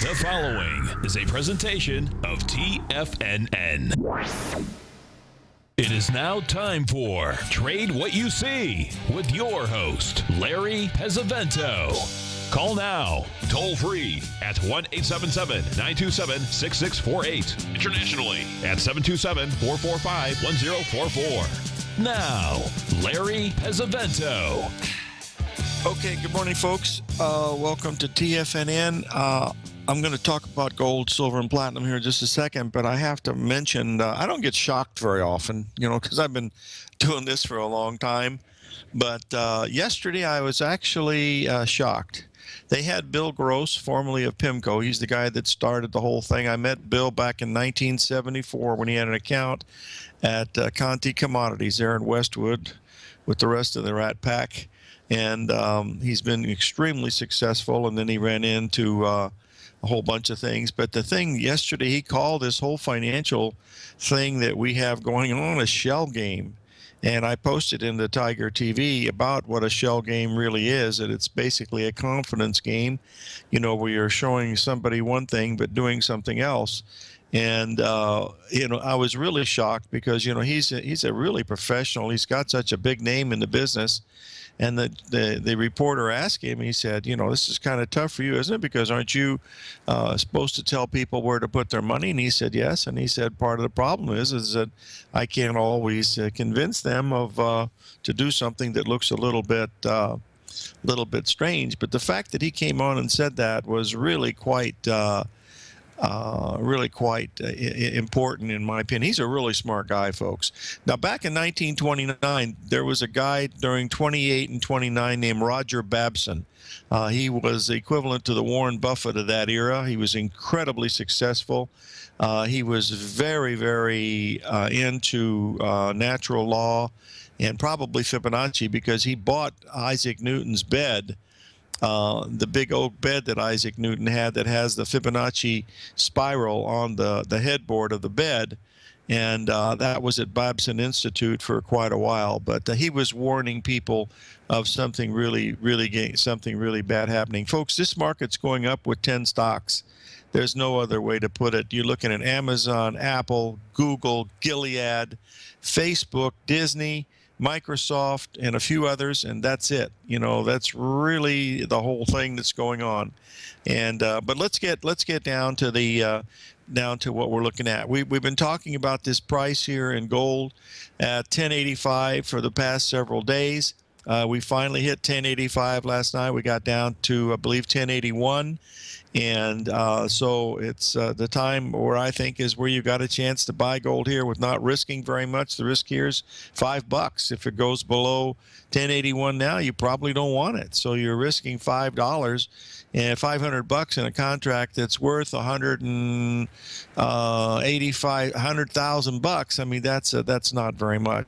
The following is a presentation of TFNN. It is now time for Trade What You See with your host, Larry Pesavento. Call now, toll free at 1-877-927-6648. Internationally at 727-445-1044. Now, Larry Pesavento. Okay, good morning, folks. Welcome to TFNN. I'm going to talk about gold, silver, and platinum here in just a second, but I have to mention I don't get shocked very often, because I've been doing this for a long time. But yesterday I was actually shocked. They had Bill Gross, formerly of PIMCO. He's the guy that started the whole thing. I met Bill back in 1974 when he had an account at Conti Commodities there in Westwood with the rest of the Rat Pack. And he's been extremely successful, and then he ran into a whole bunch of things. But the thing yesterday, he called this whole financial thing that we have going on a shell game. And I posted in the Tiger TV about what a shell game really is, and it's basically a confidence game, where you're showing somebody one thing but doing something else. And I was really shocked because he's a really professional. He's got such a big name in the business. And the reporter asked him, he said, this is kind of tough for you, isn't it? Because aren't you supposed to tell people where to put their money? And he said, yes. And he said, part of the problem is that I can't always convince them to do something that looks a little bit strange. But the fact that he came on and said that was really quite important in my opinion. He's a really smart guy, folks. Now, back in 1929, there was a guy during 28 and 29 named Roger Babson. He was equivalent to the Warren Buffett of that era. He was incredibly successful. He was very, very into natural law and probably Fibonacci because he bought Isaac Newton's bed. The big oak bed that Isaac Newton had that has the Fibonacci spiral on the headboard of the bed, and that was at Babson Institute for quite a while. But he was warning people of something really bad happening. Folks, this market's going up with 10 stocks. There's no other way to put it. You're looking at Amazon, Apple, Google, Gilead, Facebook, Disney, Microsoft, and a few others, and that's it. That's really the whole thing that's going on. And but let's get down to what we're looking at. We've been talking about this price here in gold at 1085 for the past several days. We finally hit 1085 last night. We got down to, I believe, 1081. And so it's the time where I think is where you got a chance to buy gold here with not risking very much. The risk here is $5. If it goes below 1081 now, you probably don't want it. So you're risking $5 and $500 in a contract that's worth 100,000 bucks. I mean, that's not very much.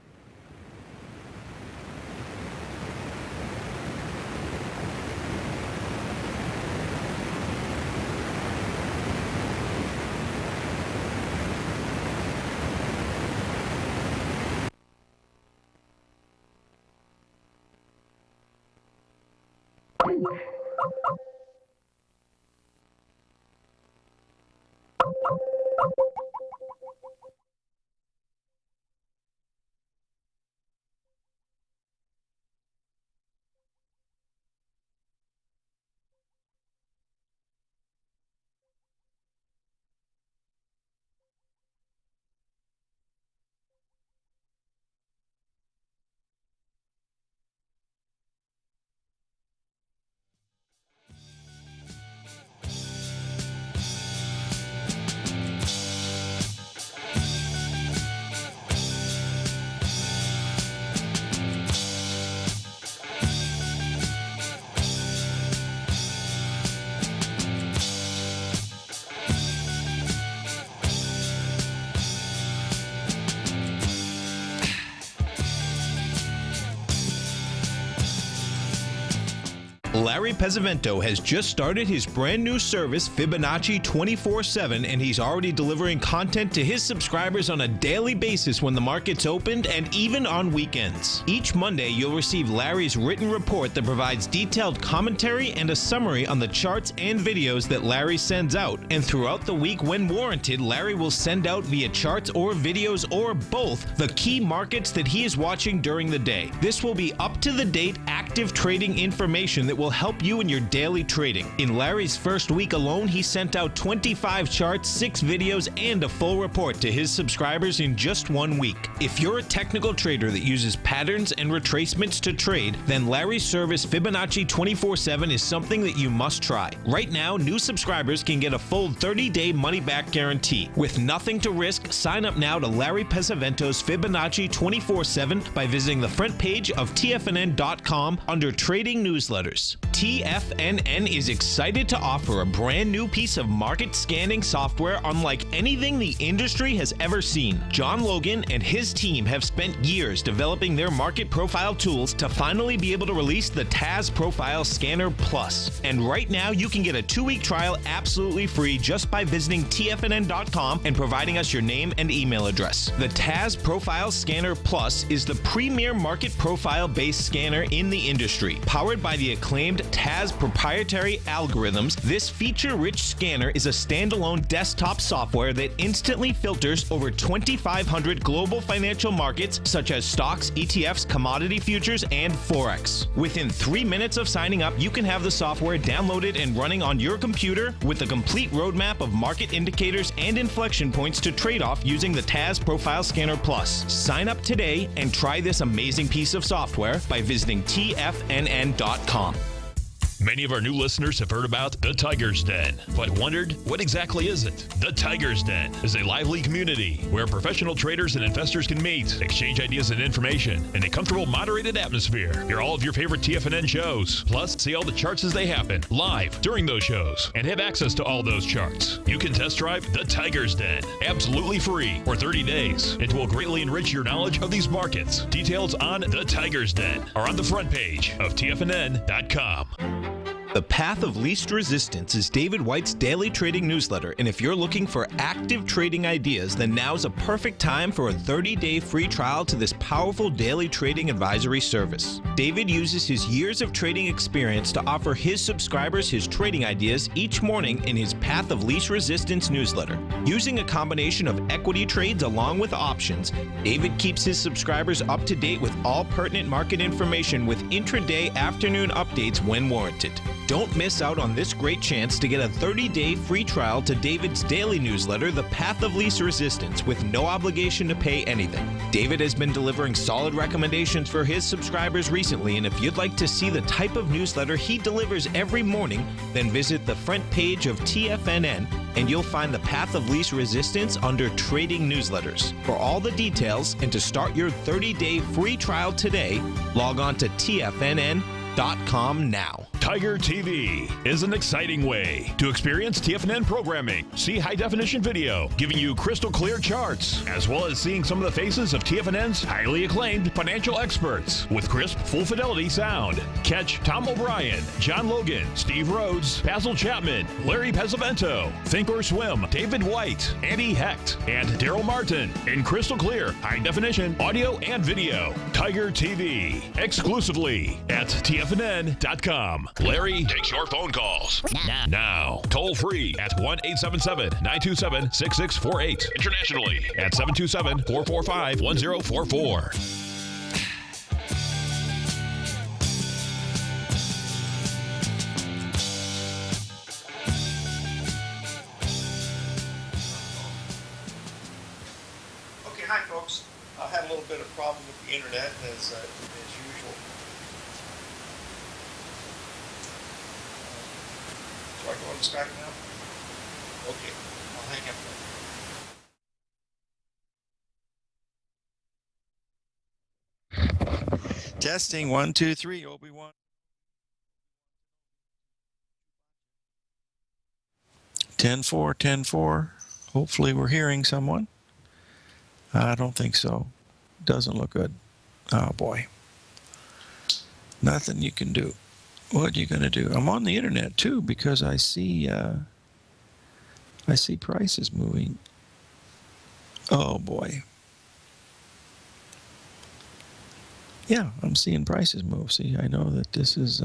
Larry Pesavento has just started his brand new service, Fibonacci 24/7, and he's already delivering content to his subscribers on a daily basis when the market's opened and even on weekends. Each Monday, you'll receive Larry's written report that provides detailed commentary and a summary on the charts and videos that Larry sends out. And throughout the week, when warranted, Larry will send out via charts or videos or both the key markets that he is watching during the day. This will be up-to-the-date, active trading information that will help you in your daily trading. In Larry's first week alone, he sent out 25 charts, 6 videos, and a full report to his subscribers in just 1 week. If you're a technical trader that uses patterns and retracements to trade, then Larry's service Fibonacci 24/7 is something that you must try. Right now, new subscribers can get a full 30-day money-back guarantee. With nothing to risk, sign up now to Larry Pesavento's Fibonacci 24/7 by visiting the front page of TFNN.com under Trading Newsletters. TFNN is excited to offer a brand new piece of market scanning software unlike anything the industry has ever seen. John Logan and his team have spent years developing their market profile tools to finally be able to release the TAS Profile Scanner Plus. And right now, you can get a 2-week trial absolutely free just by visiting TFNN.com and providing us your name and email address. The TAS Profile Scanner Plus is the premier market profile-based scanner in the industry. Powered by the acclaimed TAS proprietary algorithms, this feature-rich scanner is a standalone desktop software that instantly filters over 2,500 global financial markets such as stocks, ETFs, commodity futures, and Forex. Within 3 minutes of signing up, you can have the software downloaded and running on your computer with a complete roadmap of market indicators and inflection points to trade off using the TAS Profile Scanner Plus. Sign up today and try this amazing piece of software by visiting TFNN.com. Many of our new listeners have heard about the Tiger's Den, but wondered, what exactly is it? The Tiger's Den is a lively community where professional traders and investors can meet, exchange ideas and information in a comfortable, moderated atmosphere. Hear all of your favorite TFNN shows, plus see all the charts as they happen live during those shows, and have access to all those charts. You can test drive the Tiger's Den absolutely free for 30 days. It will greatly enrich your knowledge of these markets. Details on the Tiger's Den are on the front page of TFNN.com. The Path of Least Resistance is David White's daily trading newsletter, and if you're looking for active trading ideas, then now's a perfect time for a 30-day free trial to this powerful daily trading advisory service. David uses his years of trading experience to offer his subscribers his trading ideas each morning in his Path of Least Resistance newsletter. Using a combination of equity trades along with options, David keeps his subscribers up to date with all pertinent market information with intraday afternoon updates when warranted. Don't miss out on this great chance to get a 30-day free trial to David's daily newsletter, The Path of Least Resistance, with no obligation to pay anything. David has been delivering solid recommendations for his subscribers recently, and if you'd like to see the type of newsletter he delivers every morning, then visit the front page of TFNN and you'll find The Path of Least Resistance under Trading Newsletters. For all the details and to start your 30-day free trial today, log on to TFNN.com now. Tiger TV is an exciting way to experience TFNN programming. See high-definition video, giving you crystal clear charts, as well as seeing some of the faces of TFNN's highly acclaimed financial experts with crisp, full-fidelity sound. Catch Tom O'Brien, John Logan, Steve Rhodes, Basil Chapman, Larry Pesavento, Think or Swim, David White, Andy Hecht, and Daryl Martin in crystal clear, high-definition audio and video. Tiger TV, exclusively at TFNN.com. Larry takes your phone calls now. Toll free at 1-877-927-6648. Internationally at 727-445-1044. Okay, hi folks. I had a little bit of problem with the internet as usual. Do I go on Skype now? Okay, I'll hang up then. Testing 1, 2, 3. Obi-Wan. 10-4, 10-4. Hopefully we're hearing someone. I don't think so. Doesn't look good. Oh boy. Nothing you can do. What are you going to do? I'm on the internet too because I see prices moving. Oh boy. Yeah, I'm seeing prices move. See, I know that this is,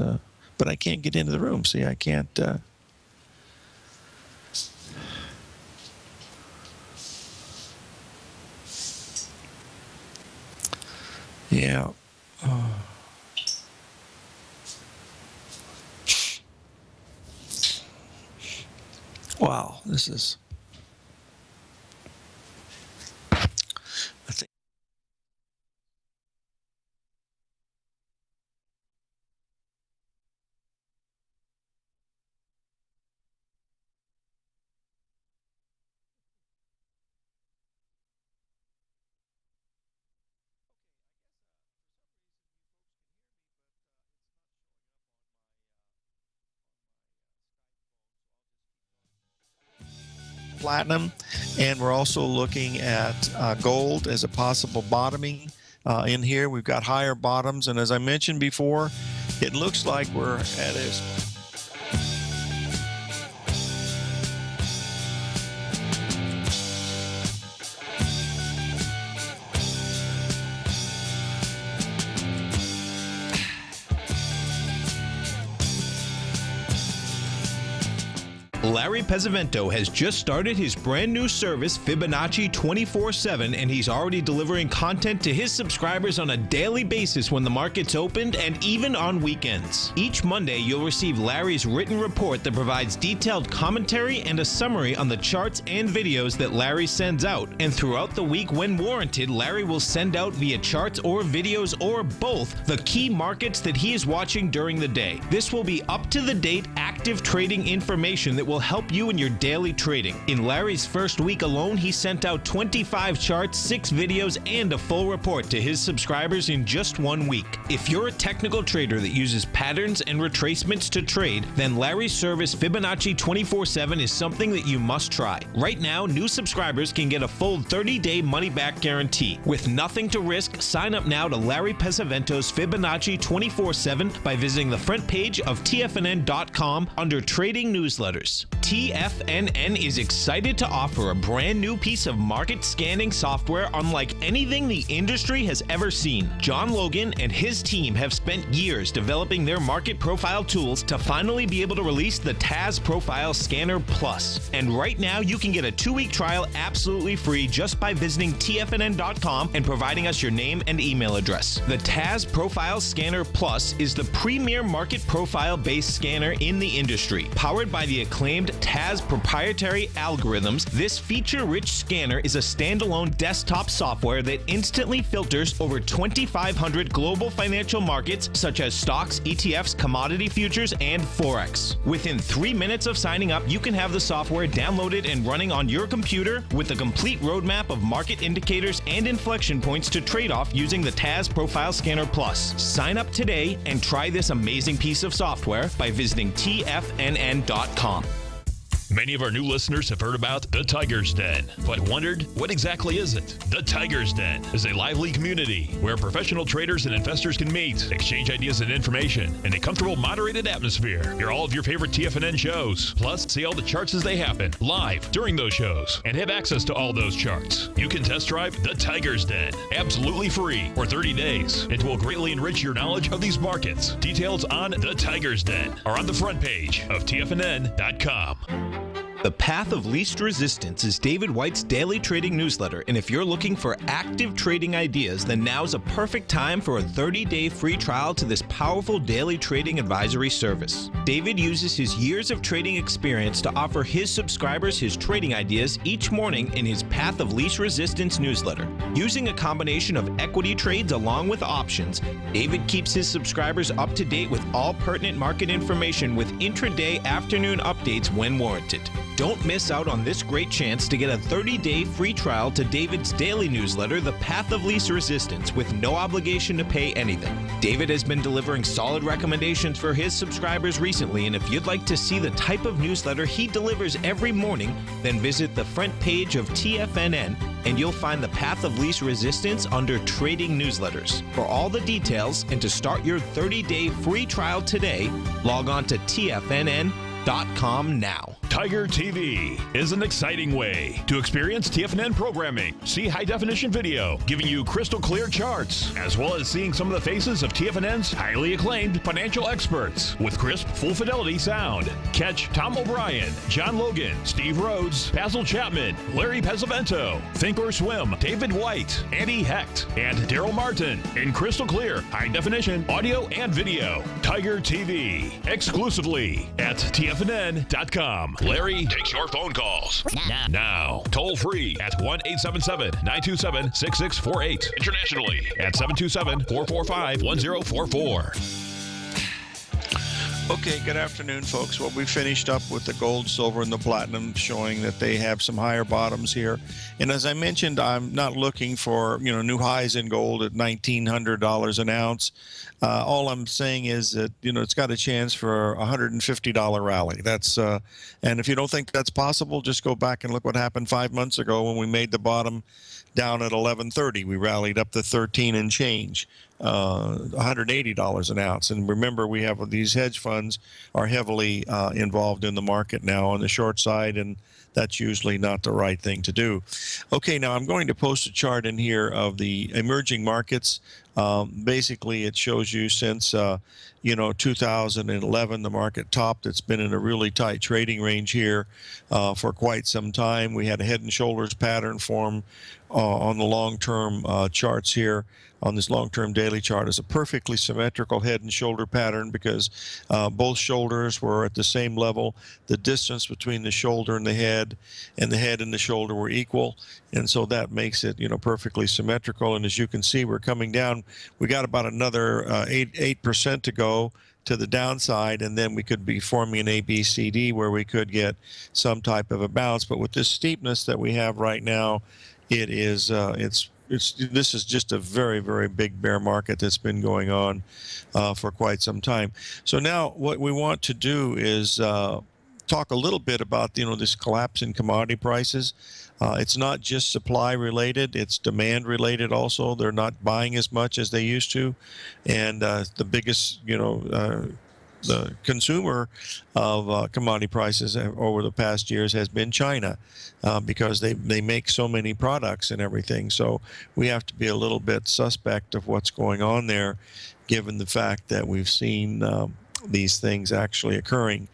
but I can't get into the room. See, I can't. Yeah. Wow, this is. I think. Platinum, and we're also looking at gold as a possible bottoming in here. We've got higher bottoms, and as I mentioned before, it looks like we're at a Larry Pesavento has just started his brand new service, Fibonacci 24/7, and he's already delivering content to his subscribers on a daily basis when the market's opened and even on weekends. Each Monday, you'll receive Larry's written report that provides detailed commentary and a summary on the charts and videos that Larry sends out. And throughout the week, when warranted, Larry will send out via charts or videos or both the key markets that he is watching during the day. This will be up-to-the-date, active trading information that will help you in your daily trading. In Larry's first week alone, he sent out 25 charts, 6 videos, and a full report to his subscribers in just 1 week. If you're a technical trader that uses patterns and retracements to trade, then Larry's service Fibonacci 24/7 is something that you must try. Right now, new subscribers can get a full 30-day money-back guarantee. With nothing to risk, sign up now to Larry Pesavento's Fibonacci 24/7 by visiting the front page of TFNN.com under Trading Newsletters. TFNN is excited to offer a brand new piece of market scanning software unlike anything the industry has ever seen. John Logan and his team have spent years developing their market profile tools to finally be able to release the TAS Profile Scanner Plus. And right now, you can get a 2-week trial absolutely free just by visiting TFNN.com and providing us your name and email address. The TAS Profile Scanner Plus is the premier market profile-based scanner in the industry. Powered by the acclaimed TAS proprietary algorithms, this feature-rich scanner is a standalone desktop software that instantly filters over 2,500 global financial markets such as stocks, ETFs, commodity futures, and Forex. Within 3 minutes of signing up, you can have the software downloaded and running on your computer with a complete roadmap of market indicators and inflection points to trade off using the TAS Profile Scanner Plus. Sign up today and try this amazing piece of software by visiting TFNN.com. Many of our new listeners have heard about the Tiger's Den, but wondered, what exactly is it? The Tiger's Den is a lively community where professional traders and investors can meet, exchange ideas and information in a comfortable, moderated atmosphere. Hear all of your favorite TFNN shows, plus see all the charts as they happen live during those shows, and have access to all those charts. You can test drive the Tiger's Den absolutely free for 30 days. It will greatly enrich your knowledge of these markets. Details on the Tiger's Den are on the front page of TFNN.com. The Path of Least Resistance is David White's daily trading newsletter, and if you're looking for active trading ideas, then now's a perfect time for a 30-day free trial to this powerful daily trading advisory service. David uses his years of trading experience to offer his subscribers his trading ideas each morning in his Path of Least Resistance newsletter. Using a combination of equity trades along with options, David keeps his subscribers up to date with all pertinent market information with intraday afternoon updates when warranted. Don't miss out on this great chance to get a 30-day free trial to David's daily newsletter, The Path of Least Resistance, with no obligation to pay anything. David has been delivering solid recommendations for his subscribers recently, and if you'd like to see the type of newsletter he delivers every morning, then visit the front page of TFNN and you'll find The Path of Least Resistance under Trading Newsletters. For all the details and to start your 30-day free trial today, log on to TFNN.com now. Tiger TV is an exciting way to experience TFNN programming. See high-definition video giving you crystal clear charts, as well as seeing some of the faces of TFNN's highly acclaimed financial experts with crisp, full-fidelity sound. Catch Tom O'Brien, John Logan, Steve Rhodes, Basil Chapman, Larry Pesavento, Think or Swim, David White, Andy Hecht, and Daryl Martin in crystal clear, high-definition audio and video. Tiger TV, exclusively at TFNN.com. Larry takes your phone calls now. Toll free at 1-877-927-6648. Internationally at 727-445-1044. Okay, good afternoon, folks. Well, we finished up with the gold, silver, and the platinum, showing that they have some higher bottoms here. And as I mentioned, I'm not looking for new highs in gold at $1,900 an ounce. All I'm saying is that it's got a chance for a $150 rally. That's and if you don't think that's possible, just go back and look what happened 5 months ago when we made the bottom down at 1130. We rallied up to 13 and change. $180 an ounce. And remember, we have these hedge funds are heavily involved in the market now on the short side, and that's usually not the right thing to do. Okay, now I'm going to post a chart in here of the emerging markets. Basically, it shows you since 2011, the market topped. It's been in a really tight trading range here for quite some time. We had a head and shoulders pattern form on the long-term charts here. On this long-term daily chart is a perfectly symmetrical head and shoulder pattern because both shoulders were at the same level. The distance between the shoulder and the head and the shoulder were equal, and so that makes it perfectly symmetrical. And as you can see, we're coming down. We got about another 8% to go to the downside, and then we could be forming an ABCD where we could get some type of a bounce. But with this steepness that we have right now, it is this is just a very, very big bear market that's been going on for quite some time. So now what we want to do is talk a little bit about this collapse in commodity prices. It's not just supply related, it's demand related also. They're not buying as much as they used to, and the biggest the consumer of commodity prices over the past years has been China, because they make so many products and everything. So we have to be a little bit suspect of what's going on there, given the fact that we've seen these things actually occurring.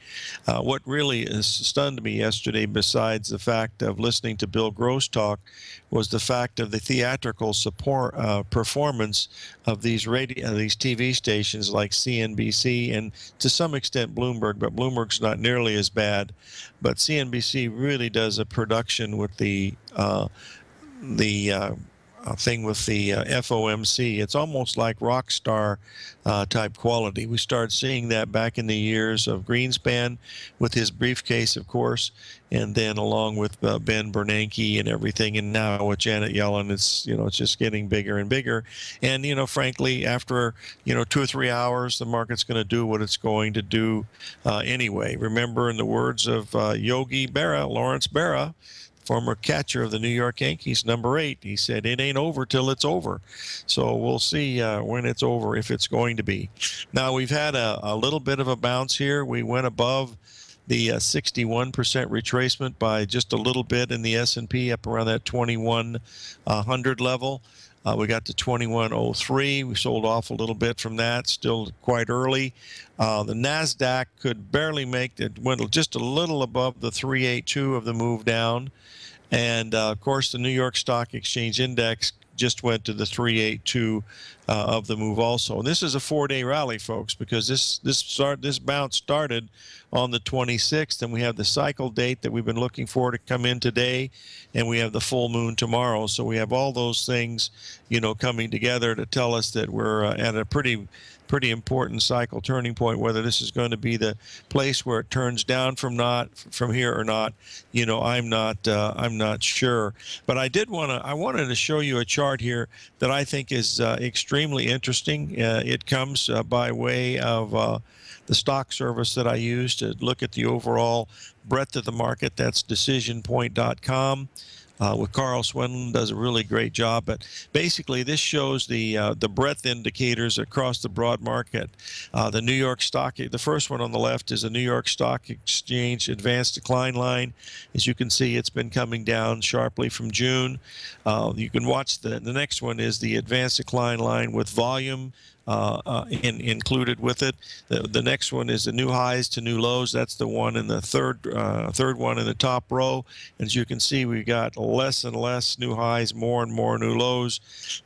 What really stunned me yesterday, besides the fact of listening to Bill Gross talk, was the fact of the theatrical support performance of these TV stations like CNBC and to some extent Bloomberg, but Bloomberg's not nearly as bad. But CNBC really does a production with the thing with the FOMC. It's almost like rock star type quality. We started seeing that back in the years of Greenspan with his briefcase, of course, and then along with Ben Bernanke and everything, and now with Janet Yellen, it's it's just getting bigger and bigger. And frankly, after 2 or 3 hours, the market's going to do what it's going to do anyway. Remember, in the words of Yogi Berra, Lawrence Berra, former catcher of the New York Yankees, number 8, he said, "It ain't over till it's over." So we'll see when it's over, if it's going to be. Now, we've had a little bit of a bounce here. We went above the 61% retracement by just a little bit in the S&P, up around that 2100 level. We got to 2103. We sold off a little bit from that, still quite early. The NASDAQ could barely make it, went just a little above the 382 of the move down. And of course, the New York Stock Exchange Index just went to the 382 of the move also. And this is a 4-day rally, folks, because this bounce started on the 26th, and we have the cycle date that we've been looking for to come in today, and we have the full moon tomorrow. So we have all those things, coming together to tell us that we're at a pretty pretty important cycle turning point. Whether this is going to be the place where it turns down from here or not, I'm not sure. But I wanted to show you a chart here that I think is extremely interesting. It comes by way of the stock service that I use to look at the overall breadth of the market. That's decisionpoint.com. With Carl Swindlen, does a really great job. But basically, this shows the breadth indicators across the broad market. The New York Stock, the first one on the left is the New York Stock Exchange advanced decline line. As you can see, it's been coming down sharply from June. You can watch the next one is the advanced decline line with volume included with it. The next one is the new highs to new lows. That's the one in the third one in the top row. As you can see, we've got less and less new highs, more and more new lows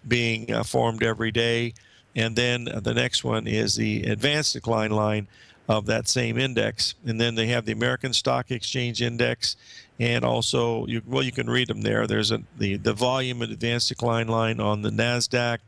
being formed every day. And then the next one is the advanced decline line of that same index. And then they have the American Stock Exchange Index, and also you can read them there. There's the volume and advanced decline line on the NASDAQ,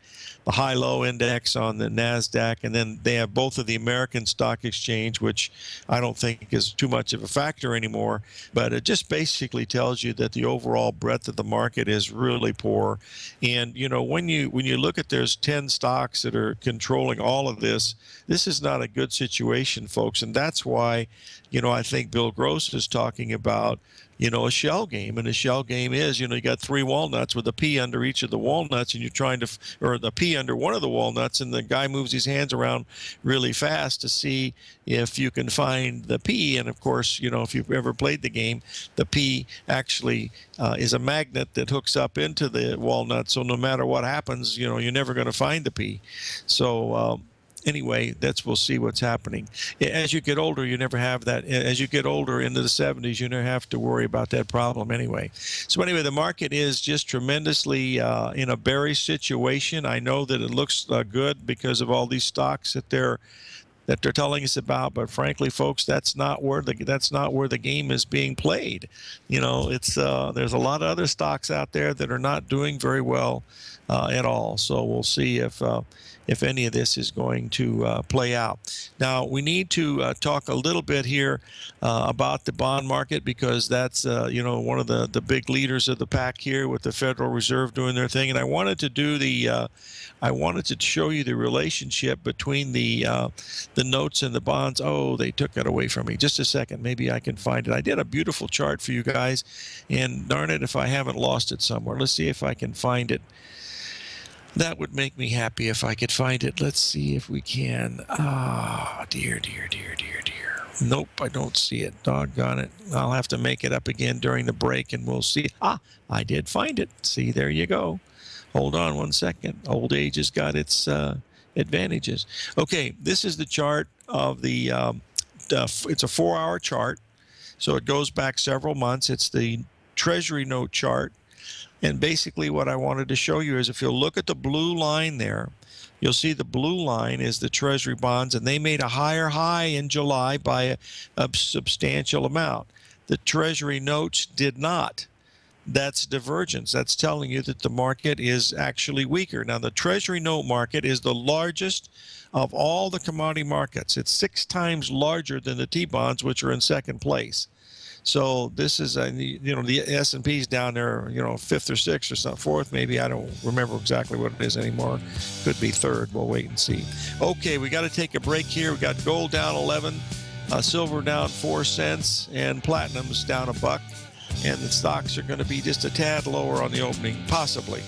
the high-low index on the NASDAQ, and then they have both of the American Stock Exchange, which I don't think is too much of a factor anymore, but it just basically tells you that the overall breadth of the market is really poor. And when you look at there's 10 stocks that are controlling all of this, this is not a good situation, folks, and that's why I think Bill Gross is talking about a shell game. And a shell game is, you got 3 walnuts with a P under each of the walnuts, and you're trying to, or the P under one of the walnuts, and the guy moves his hands around really fast to see if you can find the P. And of course, if you've ever played the game, the P actually is a magnet that hooks up into the walnut. So no matter what happens, you're never going to find the P. So, anyway, we'll see what's happening. As you get older, you never have that. As you get older into the 70s, you never have to worry about that problem anyway. So anyway, the market is just tremendously in a bearish situation. I know that it looks good because of all these stocks that they're telling us about, but frankly, folks, that's not where the game is being played. It's there's a lot of other stocks out there that are not doing very well at all. So we'll see if any of this is going to play out. Now, we need to talk a little bit here about the bond market, because that's one of the big leaders of the pack here with the Federal Reserve doing their thing. And I wanted to show you the relationship between the notes and the bonds. Oh, they took it away from me. Just a second. Maybe I can find it. I did a beautiful chart for you guys, and darn it if I haven't lost it somewhere. Let's see if I can find it. That would make me happy if I could find it. Let's see if we can. Ah, dear. Nope, I don't see it. Doggone it. I'll have to make it up again during the break, and we'll see. Ah, I did find it. See, there you go. Hold on one second. Old age has got its advantages. Okay, this is the chart of the, it's a 4-hour chart, so it goes back several months. It's the Treasury note chart. And basically what I wanted to show you is if you'll look at the blue line there, you'll see the blue line is the Treasury bonds, and they made a higher high in July by a substantial amount. The Treasury notes did not. That's divergence. That's telling you that the market is actually weaker. Now, the Treasury note market is the largest of all the commodity markets. It's 6 times larger than the T-bonds, which are in second place. So this is, the S&P's down there, 5th or 6th or something, 4th maybe. I don't remember exactly what it is anymore. Could be 3rd. We'll wait and see. Okay, we got to take a break here. We got gold down 11, silver down 4 cents, and platinum's down $1. And the stocks are going to be just a tad lower on the opening, possibly.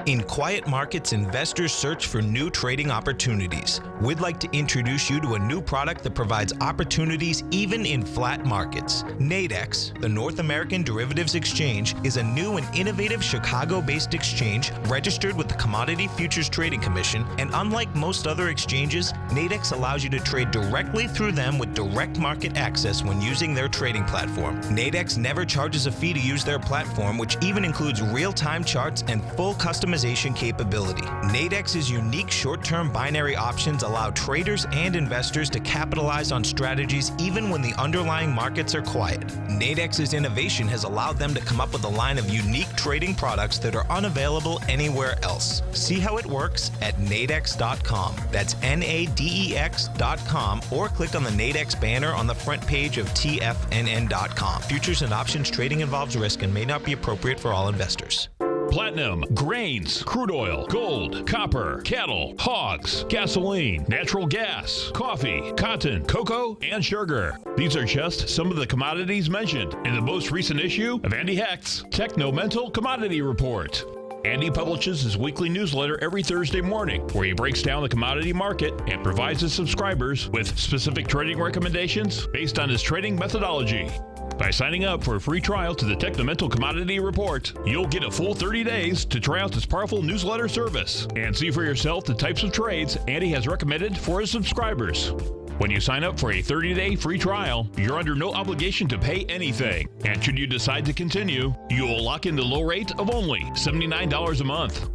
In quiet markets, investors search for new trading opportunities. We'd like to introduce you to a new product that provides opportunities even in flat markets. Nadex, the North American Derivatives Exchange, is a new and innovative Chicago-based exchange registered with the Commodity Futures Trading Commission, and unlike most other exchanges, Nadex allows you to trade directly through them with direct market access when using their trading platform. Nadex never charges a fee to use their platform, which even includes real-time charts and full customization customization capability. Nadex's unique short-term binary options allow traders and investors to capitalize on strategies even when the underlying markets are quiet. Nadex's innovation has allowed them to come up with a line of unique trading products that are unavailable anywhere else. See how it works at nadex.com. That's NADEX.com, or click on the Nadex banner on the front page of TFNN.com. Futures and options trading involves risk and may not be appropriate for all investors. Platinum, grains, crude oil, gold, copper, cattle, hogs, gasoline, natural gas, coffee, cotton, cocoa, and sugar. These are just some of the commodities mentioned in the most recent issue of Andy Hecht's Techno-Mental Commodity Report. Andy publishes his weekly newsletter every Thursday morning, where he breaks down the commodity market and provides his subscribers with specific trading recommendations based on his trading methodology. By signing up for a free trial to the Techno-Mental Commodity Report, you'll get a full 30 days to try out this powerful newsletter service and see for yourself the types of trades Andy has recommended for his subscribers. When you sign up for a 30-day free trial, you're under no obligation to pay anything. And should you decide to continue, you will lock in the low rate of only $79 a month.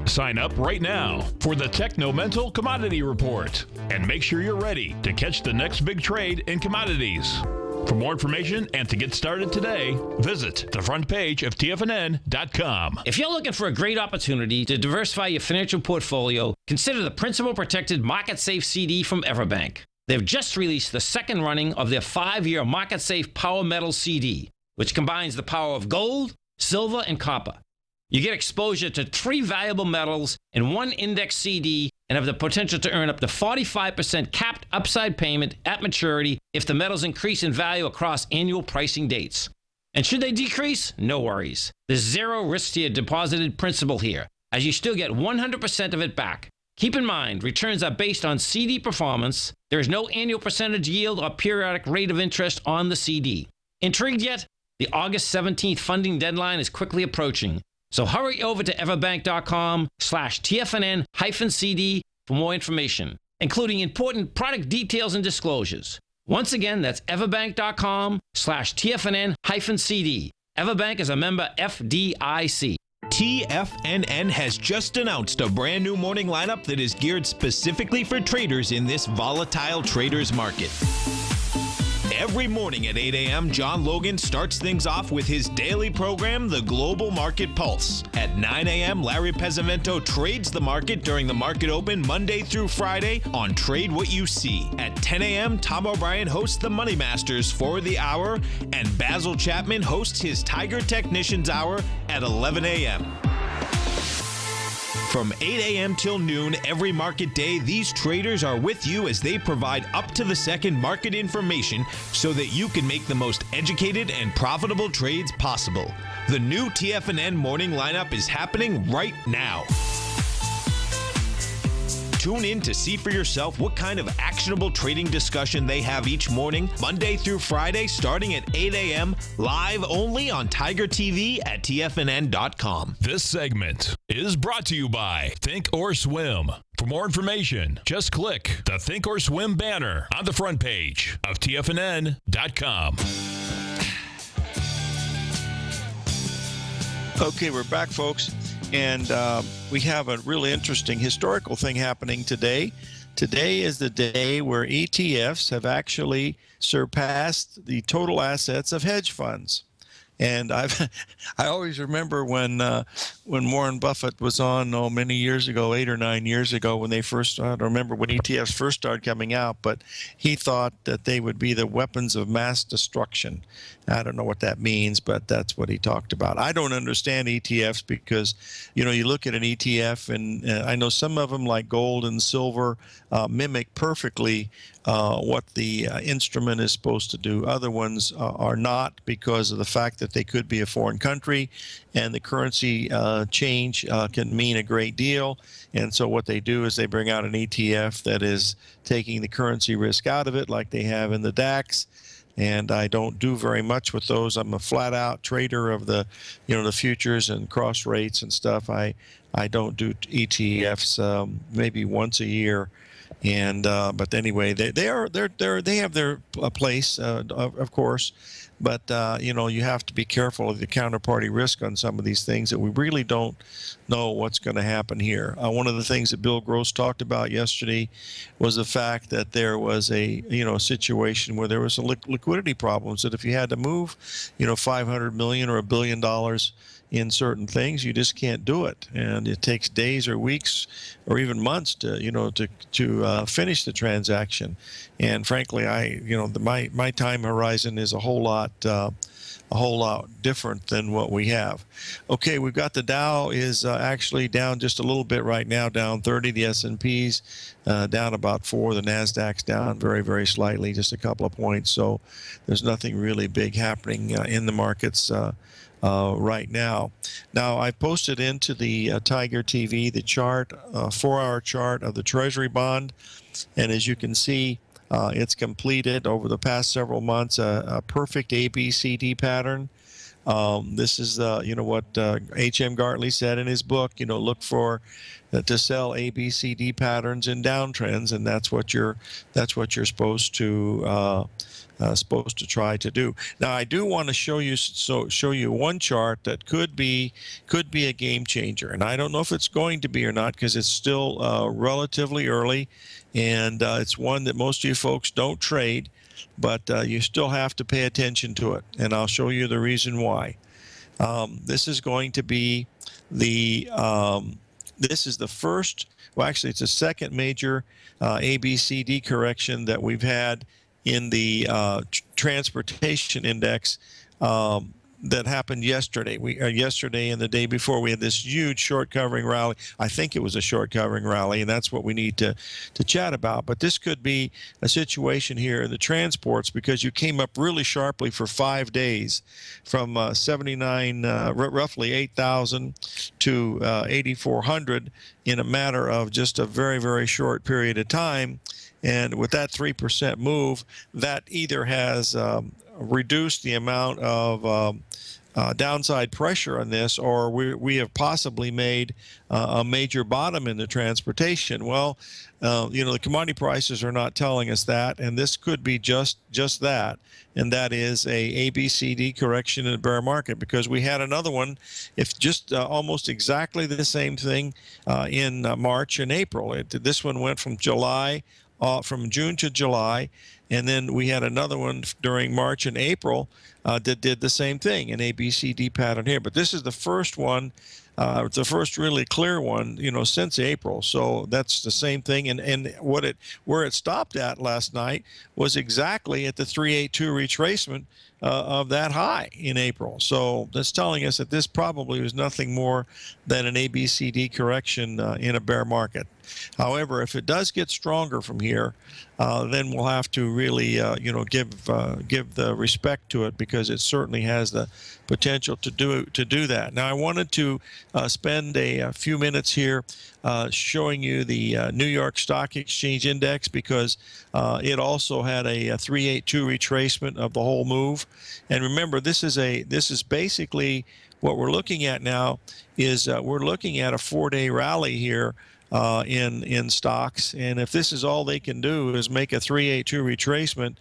Sign up right now for the Techno-Mental Commodity Report and make sure you're ready to catch the next big trade in commodities. For more information and to get started today, visit the front page of TFNN.com. If you're looking for a great opportunity to diversify your financial portfolio, consider the Principal Protected Market Safe CD from Everbank. They've just released the second running of their 5-year Market Safe Power Metal CD, which combines the power of gold, silver, and copper. You get exposure to 3 valuable metals in one index CD and have the potential to earn up to 45% capped upside payment at maturity if the metals increase in value across annual pricing dates. And should they decrease? No worries. There's zero risk to your deposited principal here, as you still get 100% of it back. Keep in mind, returns are based on CD performance. There is no annual percentage yield or periodic rate of interest on the CD. Intrigued yet? The August 17th funding deadline is quickly approaching. So hurry over to everbank.com/TFNN-CD for more information, including important product details and disclosures. Once again, that's everbank.com/TFNN-CD. Everbank is a member FDIC. TFNN has just announced a brand new morning lineup that is geared specifically for traders in this volatile traders market. Every morning at 8 a.m., John Logan starts things off with his daily program, The Global Market Pulse. At 9 a.m., Larry Pesavento trades the market during the market open Monday through Friday on Trade What You See. At 10 a.m., Tom O'Brien hosts the Money Masters for the hour, and Basil Chapman hosts his Tiger Technicians Hour at 11 a.m. From 8 a.m. till noon every market day, these traders are with you as they provide up-to-the-second market information so that you can make the most educated and profitable trades possible. The new TFNN morning lineup is happening right now. Tune in to see for yourself what kind of actionable trading discussion they have each morning, Monday through Friday, starting at 8 a.m., live only on Tiger TV at TFNN.com. This segment is brought to you by Think or Swim. For more information, just click the Think or Swim banner on the front page of TFNN.com. Okay, we're back, folks. And we have a really interesting historical thing happening today. Today is the day where ETFs have actually surpassed the total assets of hedge funds. And I always remember when Warren Buffett was on many years ago, 8 or 9 years ago, when they first, I don't remember when ETFs first started coming out, but he thought that they would be the weapons of mass destruction. I don't know what that means, but that's what he talked about. I don't understand ETFs because, you look at an ETF, and I know some of them, like gold and silver, mimic perfectly what the instrument is supposed to do. Other ones are not, because of the fact that they could be a foreign country, and the currency change can mean a great deal. And so what they do is they bring out an ETF that is taking the currency risk out of it, like they have in the DAX. And I don't do very much with those. I'm a flat-out trader of the, the futures and cross rates and stuff. I don't do ETFs maybe once a year. And but anyway, they have their place, of course. But you have to be careful of the counterparty risk on some of these things that we really don't know what's going to happen here. One of the things that Bill Gross talked about yesterday was the fact that there was a situation where there was a liquidity problems, that if you had to move 500 million or $1 billion in certain things, you just can't do it, and it takes days or weeks or even months to finish the transaction. And frankly, my time horizon is a whole lot different than what we have. Okay, we've got the Dow is actually down just a little bit right now, down 30. The S&P's down about 4. The Nasdaq's down very, very slightly, just a couple of points. So there's nothing really big happening in the markets right now. Now, I posted into the Tiger TV the chart, 4-hour chart of the Treasury bond, and as you can see, it's completed over the past several months a perfect ABCD pattern. This is what H.M. Gartley said in his book. Look for to sell ABCD patterns in downtrends, and that's what you're supposed to try to do. Now, I do want to show you one chart that could be a game changer, and I don't know if it's going to be or not because it's still relatively early, and it's one that most of you folks don't trade, but you still have to pay attention to it, and I'll show you the reason why. This is going to be this is the first, well, actually, it's the second major ABCD correction that we've had in the transportation index that happened yesterday. Yesterday and the day before, we had this huge short covering rally. I think it was a short covering rally, and that's what we need to chat about. But this could be a situation here in the transports because you came up really sharply for 5 days, from 79, roughly 8,000 to 8,400 in a matter of just a very, very short period of time. And with that 3% move, that either has reduced the amount of downside pressure on this, or we have possibly made a major bottom in the transportation. Well, the commodity prices are not telling us that, and this could be just that, and that is a ABCD correction in the bear market, because we had another one, if just almost exactly the same thing in March and April. This one went from June to July, and then we had another one during March and April that did the same thing, an ABCD pattern here. But this is the first one, the first really clear one, since April. So that's the same thing. And where it stopped at last night was exactly at the 382 retracement of that high in April. So that's telling us that this probably was nothing more than an ABCD correction in a bear market. However, if it does get stronger from here, then we'll have to really, give the respect to it, because it certainly has the potential to do that. Now, I wanted to spend a few minutes here showing you the New York Stock Exchange Index, because it also had a 382 retracement of the whole move. And remember, this is basically what we're looking at now. Is we're looking at a 4-day rally here in stocks, and if this is all they can do is make a 382 retracement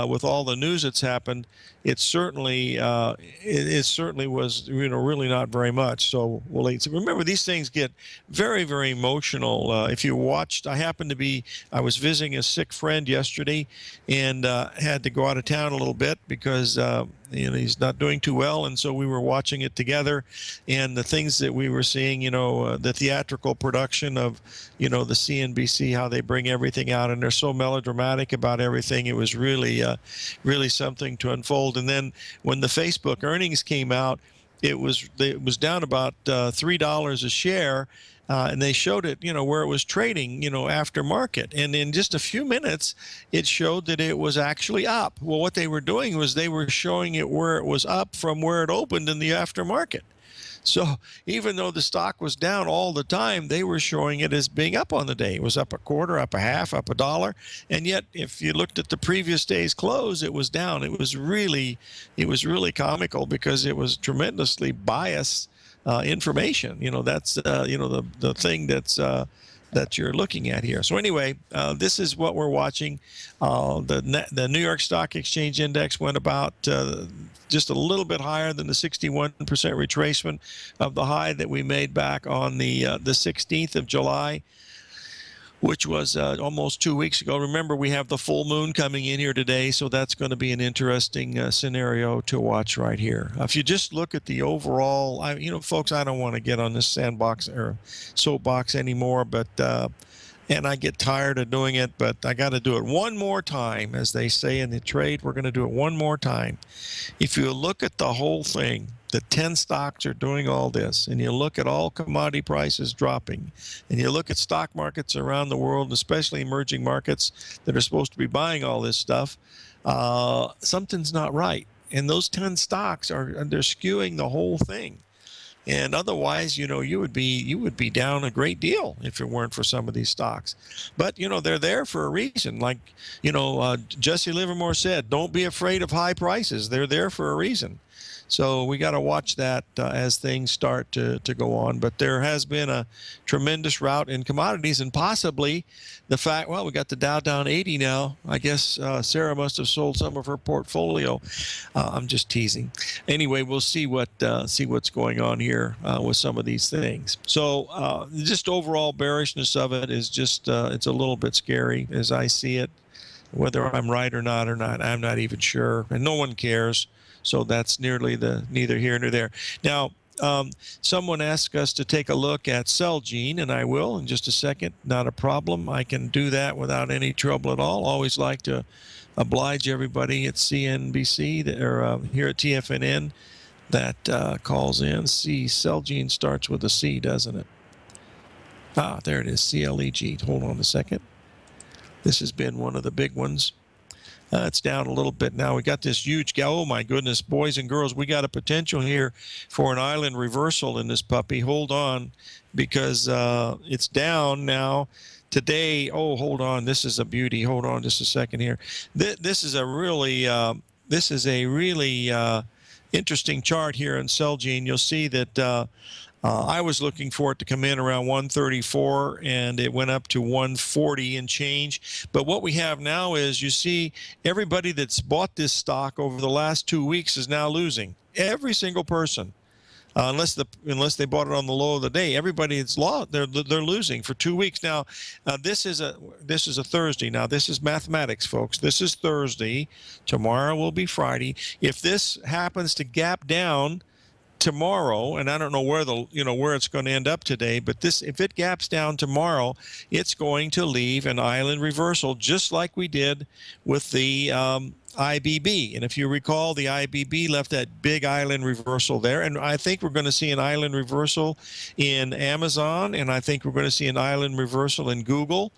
with all the news that's happened, it certainly was really not very much. So we'll wait. So remember, these things get very, very emotional. If you watched, I was visiting a sick friend yesterday, and had to go out of town a little bit because he's not doing too well, and so we were watching it together, and the things that we were seeing, the theatrical production of the CNBC, how they bring everything out, and they're so melodramatic about everything. It was really something to unfold. And then when the Facebook earnings came out, it was down about $3 a share. And they showed it, where it was trading, after market. And in just a few minutes, it showed that it was actually up. Well, what they were doing was they were showing it where it was up from where it opened in the aftermarket. So even though the stock was down all the time, they were showing it as being up on the day. It was up a quarter, up a half, up $1. And yet, if you looked at the previous day's close, it was down. It was really comical, because it was tremendously biased information. That's the thing that's that you're looking at here. So anyway, this is what we're watching. The New York Stock Exchange Index went about just a little bit higher than the 61% retracement of the high that we made back on the 16th of July, which was almost 2 weeks ago. Remember, we have the full moon coming in here today, so that's going to be an interesting scenario to watch right here. If you just look at the overall, folks, I don't want to get on this sandbox or soapbox anymore, but and I get tired of doing it, but I got to do it one more time, as they say in the trade. We're going to do it one more time. If you look at the whole thing, the 10 stocks are doing all this, and you look at all commodity prices dropping, and you look at stock markets around the world, especially emerging markets that are supposed to be buying all this stuff, something's not right. And those 10 stocks they're skewing the whole thing. And otherwise, you would be down a great deal if it weren't for some of these stocks. But they're there for a reason. Like Jesse Livermore said, don't be afraid of high prices. They're there for a reason. So we got to watch that as things start to go on. But there has been a tremendous rout in commodities, and possibly the fact, well, we got the Dow down 80 now. I guess Sarah must have sold some of her portfolio. I'm just teasing. Anyway, we'll see what's going on here with some of these things. So just overall bearishness of it is just it's a little bit scary as I see it. Whether I'm right or not, I'm not even sure, and no one cares. So that's neither here nor there. Now, someone asked us to take a look at Celgene, and I will in just a second. Not a problem. I can do that without any trouble at all. Always like to oblige everybody at CNBC or here at TFNN that calls in. See, Celgene starts with a C, doesn't it? Ah, there it is, CLEG. Hold on a second. This has been one of the big ones. It's down a little bit now. We got this huge gap. Oh, my goodness, boys and girls, we got a potential here for an island reversal in this puppy. Hold on, because it's down now. Today, oh, hold on. This is a beauty. Hold on just a second here. This is a really interesting chart here in Celgene. You'll see that I was looking for it to come in around 134, and it went up to 140 and change. But what we have now is, you see, everybody that's bought this stock over the last 2 weeks is now losing. Every single person, unless they bought it on the low of the day. Everybody that's lost, they're losing for 2 weeks. Now, this is a Thursday. Now, this is mathematics, folks. This is Thursday. Tomorrow will be Friday. If this happens to gap down tomorrow, and I don't know where where it's going to end up today, but if it gaps down tomorrow, it's going to leave an island reversal, just like we did with the IBB. And if you recall, the IBB left that big island reversal there, and I think we're going to see an island reversal in Amazon, and I think we're going to see an island reversal in Google.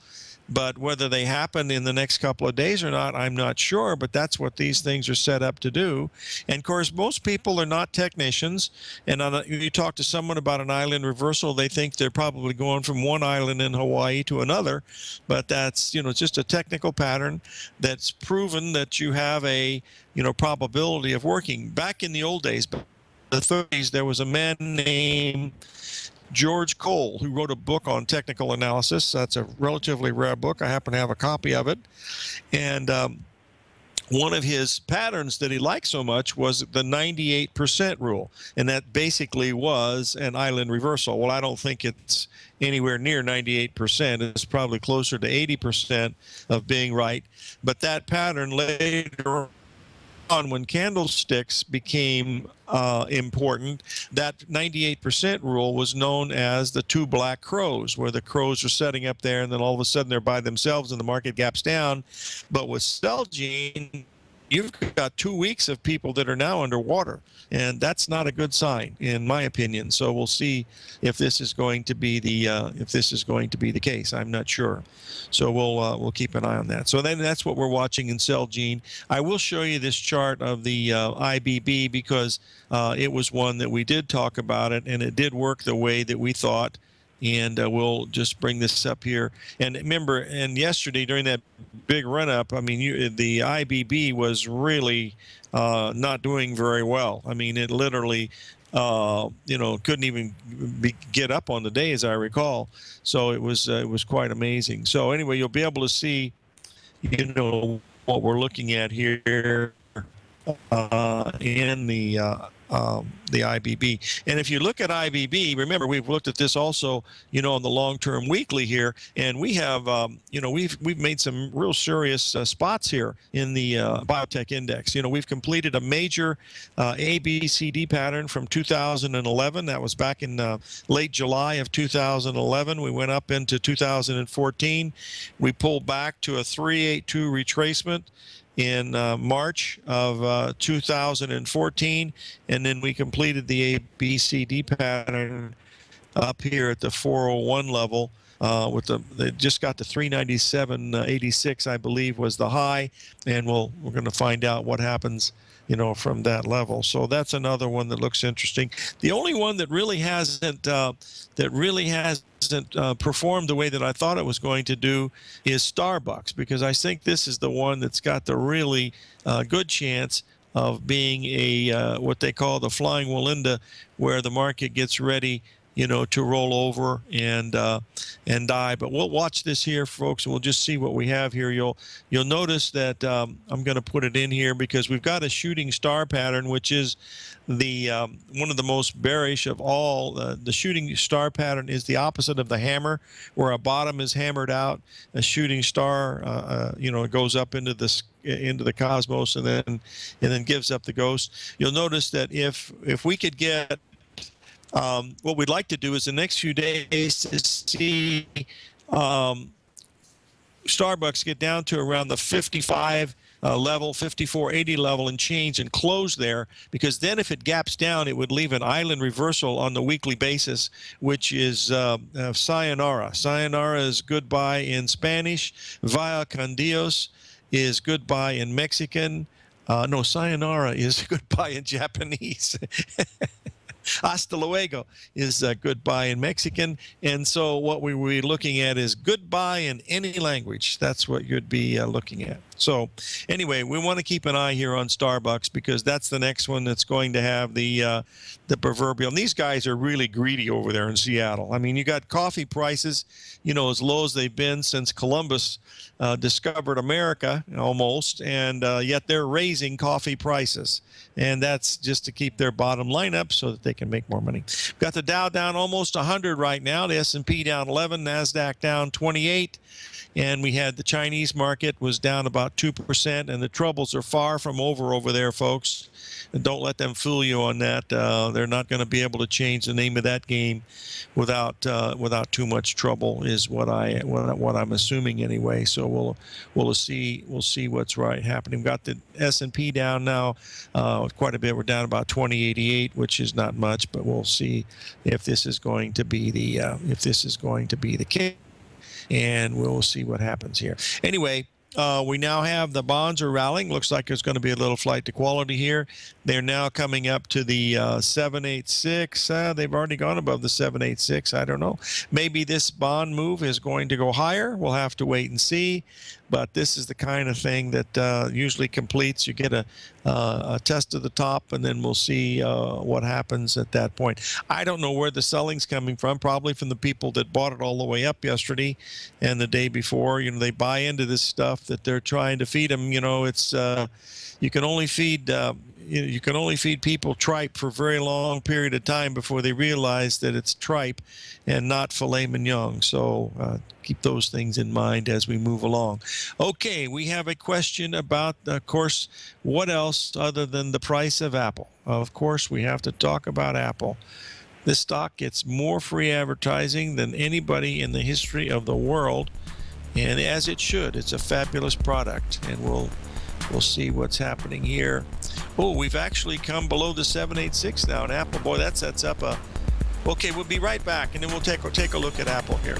But whether they happen in the next couple of days or not, I'm not sure. But that's what these things are set up to do. And, of course, most people are not technicians. And you talk to someone about an island reversal, they think they're probably going from one island in Hawaii to another. But that's, it's just a technical pattern that's proven that you have a, probability of working. Back in the old days, the 30s, there was a man named George Cole, who wrote a book on technical analysis. That's a relatively rare book. I happen to have a copy of it. And one of his patterns that he liked so much was the 98% rule. And that basically was an island reversal. Well, I don't think it's anywhere near 98%. It's probably closer to 80% of being right. But that pattern later on, when candlesticks became important, that 98% rule was known as the two black crows, where the crows are setting up there and then all of a sudden they're by themselves and the market gaps down. But with Celgene, you've got 2 weeks of people that are now underwater, and that's not a good sign, in my opinion. So we'll see if this is going to be the case. I'm not sure. So we'll keep an eye on that. So then that's what we're watching in Celgene. I will show you this chart of the IBB because it was one that we did talk about it, and it did work the way that we thought. And we'll just bring this up here. And remember, and yesterday during that big run-up, I mean, the IBB was really not doing very well. I mean, it literally couldn't even get up on the day, as I recall. So it was quite amazing. So anyway, you'll be able to see, what we're looking at here in the IBB. And if you look at IBB, remember we've looked at this also, on the long-term weekly here, and we have, we've made some real serious spots here in the biotech index. We've completed a major ABCD pattern from 2011. That was back in late July of 2011. We went up into 2014. We pulled back to a 382 retracement in March of 2014, and then we completed the ABCD pattern up here at the 401 level. They just got to 397.86, I believe, was the high, and we're going to find out what happens, from that level. So that's another one that looks interesting. The only one that really hasn't performed the way that I thought it was going to do is Starbucks, because I think this is the one that's got the really good chance of being a what they call the flying Walinda, where the market gets ready to roll over and die. But we'll watch this here, folks, and we'll just see what we have here. You'll notice that I'm going to put it in here because we've got a shooting star pattern, which is the one of the most bearish of all. The shooting star pattern is the opposite of the hammer, where a bottom is hammered out. A shooting star, it goes up into the cosmos and then gives up the ghost. You'll notice that if we could get what we'd like to do is the next few days to see Starbucks get down to around the 55 level, 54.80 level and change and close there, because then if it gaps down, it would leave an island reversal on the weekly basis, which is sayonara. Sayonara is goodbye in Spanish. Vaya con Dios is goodbye in Mexican. No, sayonara is goodbye in Japanese. Hasta luego is goodbye in Mexican. And so what we were looking at is goodbye in any language. That's what you'd be looking at. So anyway, we want to keep an eye here on Starbucks, because that's the next one that's going to have the proverbial. And these guys are really greedy over there in Seattle. I mean, you got coffee prices, as low as they've been since Columbus discovered America, almost, and yet they're raising coffee prices. And that's just to keep their bottom line up so that they can make more money. We've got the Dow down almost 100 right now. The S&P down 11, NASDAQ down 28. And we had the Chinese market was down about 2%, and the troubles are far from over there, folks. And don't let them fool you on that. They're not going to be able to change the name of that game without too much trouble, is what I'm assuming anyway. So we'll see what's happening. We've got the S&P down now quite a bit. We're down about 20.88, which is not much, but we'll see if this is going to be the case. And we'll see what happens here. Anyway, we now have the bonds are rallying. Looks like there's going to be a little flight to quality here. They're now coming up to the 786. They've already gone above the 786. I don't know. Maybe this bond move is going to go higher. We'll have to wait and see. But this is the kind of thing that usually completes. You get a test of the top, and then we'll see what happens at that point. I don't know where the selling's coming from. Probably from the people that bought it all the way up yesterday and the day before. They buy into this stuff that they're trying to feed them. It's you can only feed people tripe for a very long period of time before they realize that it's tripe and not filet mignon. So keep those things in mind as we move along. Okay, we have a question about, of course, what else other than the price of Apple? Of course, we have to talk about Apple. This stock gets more free advertising than anybody in the history of the world, and as it should. It's a fabulous product, and we'll see what's happening here. Oh, we've actually come below the 786 now in Apple. Boy, that sets up a... Okay, we'll be right back, and then we'll take a look at Apple here.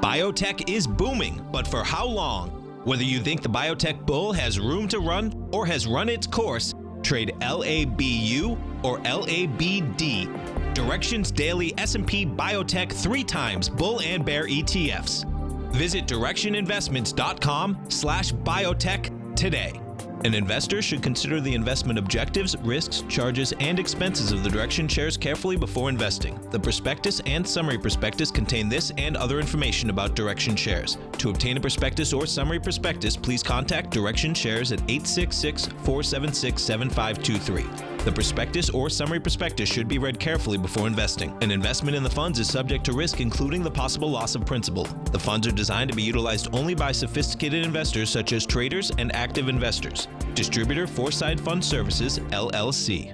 Biotech is booming, but for how long? Whether you think the biotech bull has room to run or has run its course, Trade LABU or LABD. Directions Daily S&P Biotech 3 times bull and bear ETFs. Visit directioninvestments.com/biotech today. An investor should consider the investment objectives, risks, charges, and expenses of the Direction shares carefully before investing. The prospectus and summary prospectus contain this and other information about Direction shares. To obtain a prospectus or summary prospectus, please contact Direction shares at 866-476-7523. The prospectus or summary prospectus should be read carefully before investing. An investment in the funds is subject to risk, including the possible loss of principal. The funds are designed to be utilized only by sophisticated investors such as traders and active investors. Distributor Foreside Fund Services, LLC.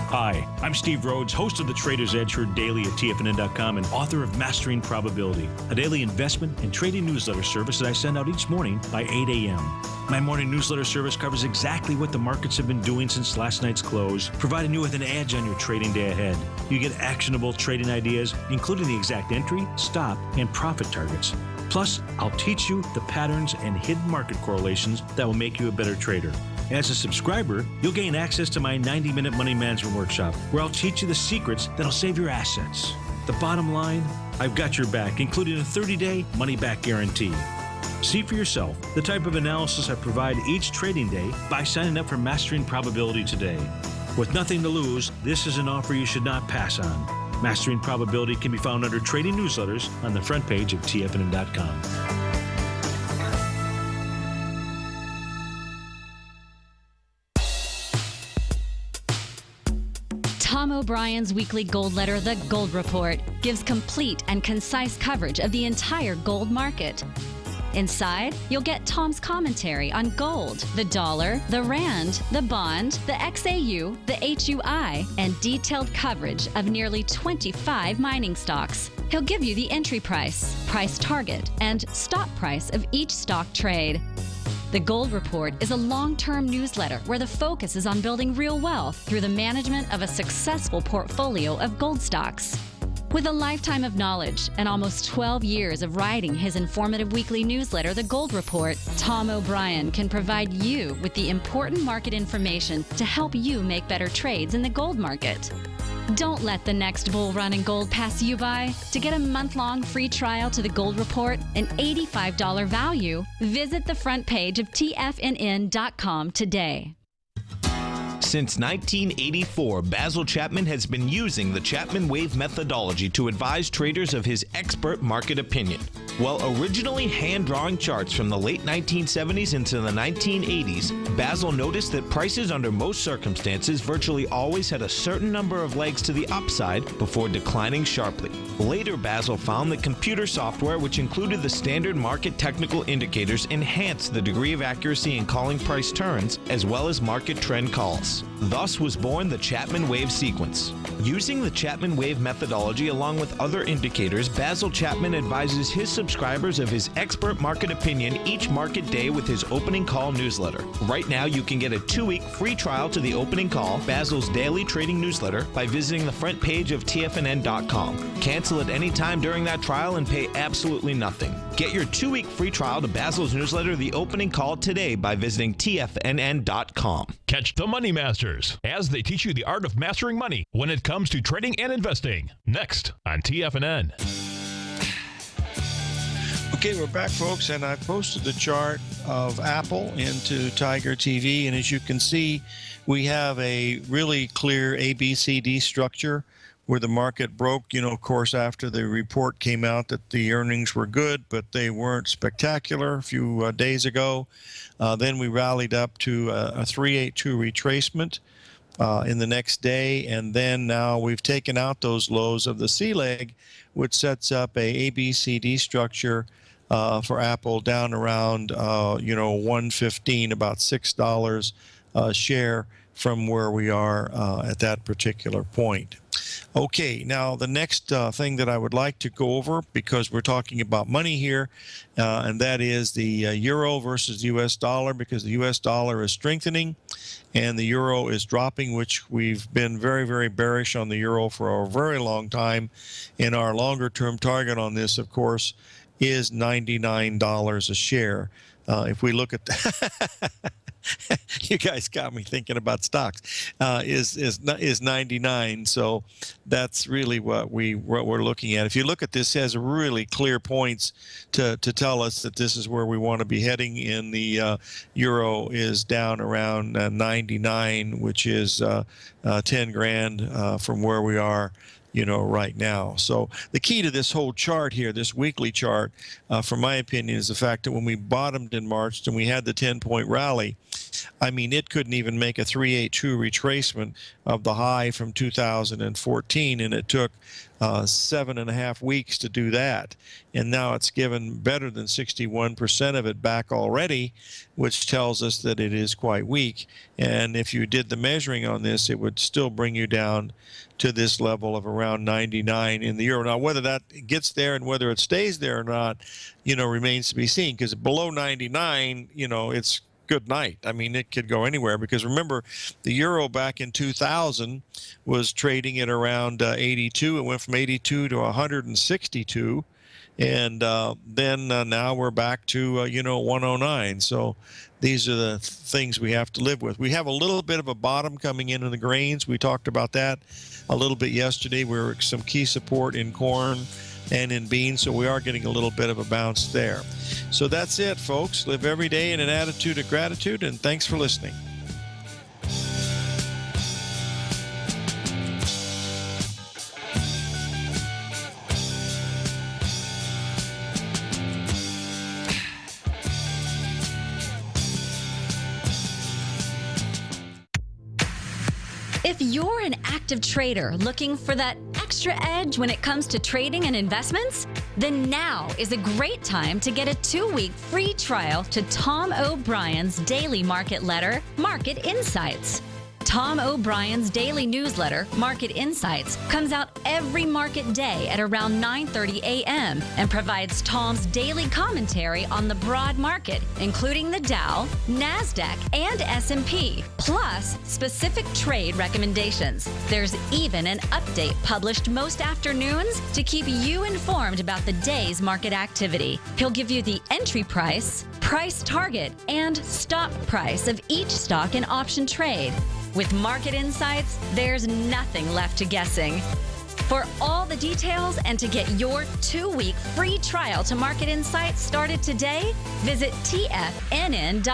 Hi, I'm Steve Rhodes, host of the Trader's Edge, heard daily at TFNN.com and author of Mastering Probability, a daily investment and trading newsletter service that I send out each morning by 8 a.m. My morning newsletter service covers exactly what the markets have been doing since last night's close, providing you with an edge on your trading day ahead. You get actionable trading ideas, including the exact entry, stop, and profit targets. Plus, I'll teach you the patterns and hidden market correlations that will make you a better trader. As a subscriber, you'll gain access to my 90-minute money management workshop, where I'll teach you the secrets that'll save your assets. The bottom line, I've got your back, including a 30-day money-back guarantee. See for yourself the type of analysis I provide each trading day by signing up for Mastering Probability today. With nothing to lose, this is an offer you should not pass on. Mastering Probability can be found under Trading Newsletters on the front page of TFNN.com. Tom O'Brien's weekly gold letter, The Gold Report, gives complete and concise coverage of the entire gold market. Inside, you'll get Tom's commentary on gold, the dollar, the rand, the bond, the XAU, the HUI, and detailed coverage of nearly 25 mining stocks. He'll give you the entry price, price target, and stop price of each stock trade. The Gold Report is a long-term newsletter where the focus is on building real wealth through the management of a successful portfolio of gold stocks. With a lifetime of knowledge and almost 12 years of writing his informative weekly newsletter, The Gold Report, Tom O'Brien can provide you with the important market information to help you make better trades in the gold market. Don't let the next bull run in gold pass you by. To get a month-long free trial to The Gold Report, an $85 value, visit the front page of TFNN.com today. Since 1984, Basil Chapman has been using the Chapman Wave methodology to advise traders of his expert market opinion. While originally hand-drawing charts from the late 1970s into the 1980s, Basil noticed that prices under most circumstances virtually always had a certain number of legs to the upside before declining sharply. Later, Basil found that computer software, which included the standard market technical indicators, enhanced the degree of accuracy in calling price turns, as well as market trend calls. Thus was born the Chapman Wave sequence. Using the Chapman Wave methodology along with other indicators, Basil Chapman advises his subscribers of his expert market opinion each market day with his opening call newsletter. Right now, you can get a 2-week free trial to the opening call, Basil's daily trading newsletter, by visiting the front page of TFNN.com. Cancel at any time during that trial and pay absolutely nothing. Get your 2-week free trial to Basil's newsletter, The Opening Call, today by visiting TFNN.com. Catch the Money Masters as they teach you the art of mastering money when it comes to trading and investing. Next on TFNN. Okay, we're back, folks, and I posted the chart of Apple into Tiger TV, and as you can see, we have a really clear ABCD structure where the market broke, of course, after the report came out that the earnings were good, but they weren't spectacular a few days ago. Then we rallied up to a 382 retracement in the next day, and then now we've taken out those lows of the C leg, which sets up a ABCD structure for Apple down around 115, about $6 a share from where we are at that particular point. Okay, now the next thing that I would like to go over, because we're talking about money here, and that is the euro versus the U.S. dollar, because the U.S. dollar is strengthening and the euro is dropping, which we've been very, very bearish on the euro for a very long time. And our longer-term target on this, of course, is $99 a share. If we look at you guys got me thinking about stocks. Is 99. So that's really what we're looking at. If you look at this, it has really clear points to tell us that this is where we want to be heading. In the euro is down around 99, which is 10 grand from where we are right now. So the key to this whole chart here, this weekly chart, from my opinion, is the fact that when we bottomed in March and we had the 10-point rally, I mean, it couldn't even make a 382 retracement of the high from 2014, and it took 7.5 weeks to do that. And now it's given better than 61% of it back already, which tells us that it is quite weak. And if you did the measuring on this, it would still bring you down to this level of around 99 in the euro. Now, whether that gets there and whether it stays there or not, remains to be seen, because below 99, it's good night. I mean, it could go anywhere, because remember, the euro back in 2000 was trading at around 82. It went from 82 to 162. And then now we're back to, 109. So these are the things we have to live with. We have a little bit of a bottom coming in the grains. We talked about that a little bit yesterday. We're some key support in corn and in beans, so we are getting a little bit of a bounce there. So that's it, folks. Live every day in an attitude of gratitude, and thanks for listening. If you're an active trader looking for that extra edge when it comes to trading and investments, then now is a great time to get a 2-week free trial to Tom O'Brien's daily market letter, Market Insights. Tom O'Brien's daily newsletter, Market Insights, comes out every market day at around 9:30 a.m. and provides Tom's daily commentary on the broad market, including the Dow, NASDAQ, and S&P, plus specific trade recommendations. There's even an update published most afternoons to keep you informed about the day's market activity. He'll give you the entry price, price target, and stop price of each stock and option trade. With Market Insights, there's nothing left to guessing. For all the details and to get your 2-week free trial to Market Insights started today, visit TFNN.com.